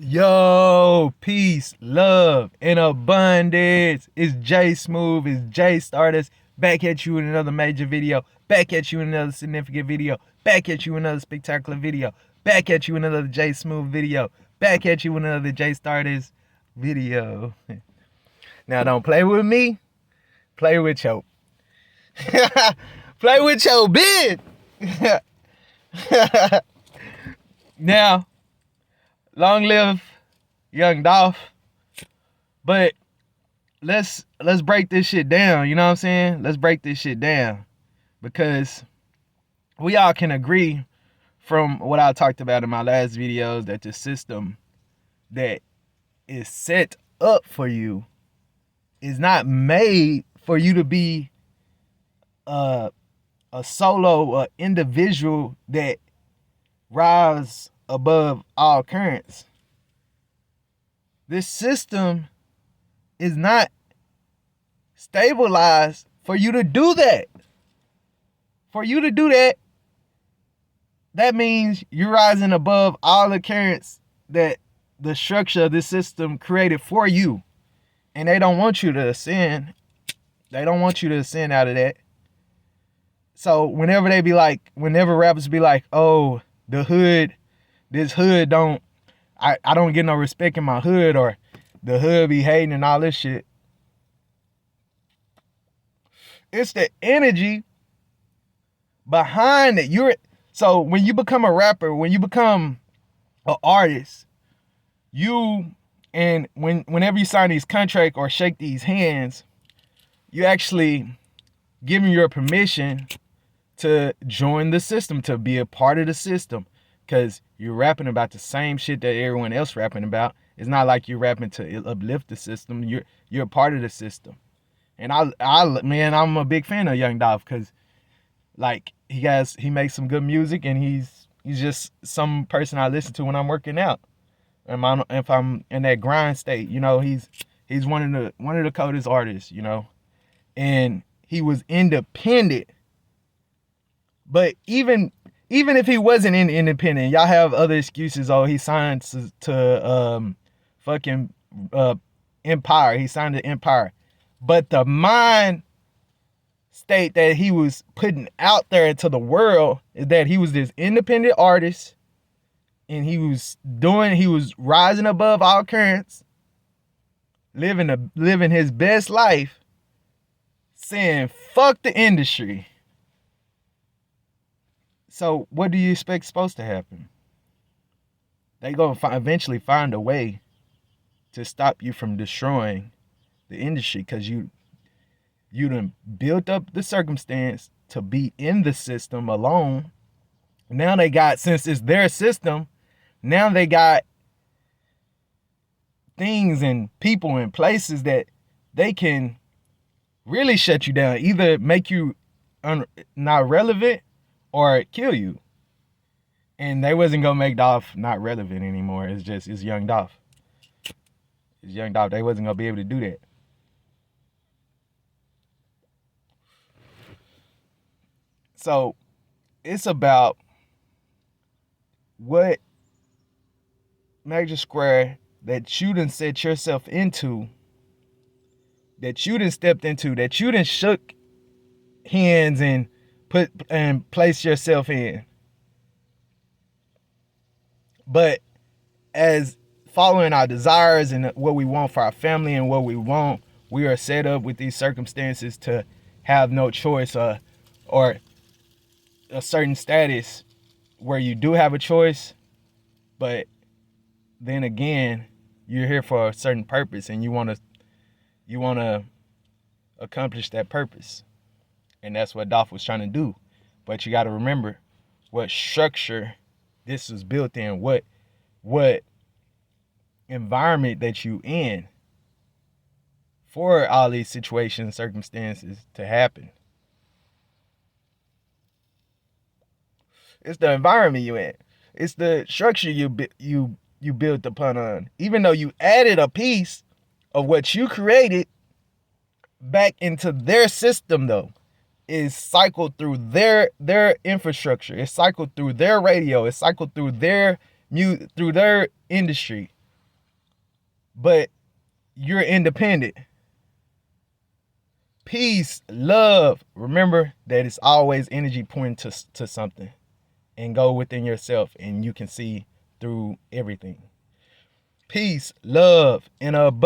Yo, peace, love, and abundance. It's J Smooth, it's J Stardust. Back at you in another major video. Back at you in another significant video. Back at you in another spectacular video. Back at you in another J Smooth video. Back at you in another J Stardust video. Now don't play with me. Play with your play with your bitch. Now, long live young Dolph. But let's break this shit down, you know what I'm saying? Let's break this shit down. Because we all can agree from what I talked about in my last videos that the system that is set up for you is not made for you to be a solo, individual that rise above all currents. This system is not stabilized for you to do that. For you to do that, that means you're rising above all the currents that the structure of this system created for you. And they don't want you to ascend. They don't want you to ascend out of that. So whenever rappers be like, oh, the hood, this hood I don't get no respect in my hood, or the hood be hating and all this shit. It's the energy behind it. So when you become a rapper, when you become an artist, whenever you sign these contracts or shake these hands, you actually giving your permission to join the system, to be a part of the system, because you're rapping about the same shit that everyone else rapping about. It's not like you're rapping to uplift the system. You're a part of the system. And I'm a big fan of Young Dolph, because like he makes some good music, and he's just some person I listen to when I'm working out. If I'm in that grind state, you know, he's one of the coldest artists, you know. And he was independent. But even if he wasn't independent, y'all have other excuses. Oh, he signed to fucking Empire. He signed to Empire. But the mind state that he was putting out there into the world is that he was this independent artist, and he was rising above all currents, living his best life, saying fuck the industry. So what do you expect supposed to happen? They gonna eventually find a way to stop you from destroying the industry, because you done built up the circumstance to be in the system alone. Now since it's their system, now they got things and people and places that they can really shut you down, either make you not relevant or kill you. And they wasn't gonna make Dolph not relevant anymore. It's Young Dolph. It's Young Dolph. They wasn't gonna be able to do that. So it's about what major square that you done set yourself into, that you done stepped into, that you done shook hands and place yourself in. But as following our desires and what we want for our family and what we want, we are set up with these circumstances to have no choice, or a certain status where you do have a choice, but then again, you're here for a certain purpose, and you want to accomplish that purpose. And that's what Dolph was trying to do. But you got to remember what structure this was built in, what environment that you in for all these situations, circumstances to happen. It's the environment you in. It's the structure you built upon on. Even though you added a piece of what you created back into their system, though, is cycled through their infrastructure. It's cycled through their radio. It's cycled through their industry. but you're independent. Peace, love. Remember that it's always energy pointing to something, and go within yourself and you can see through everything. Peace, love, and abundance.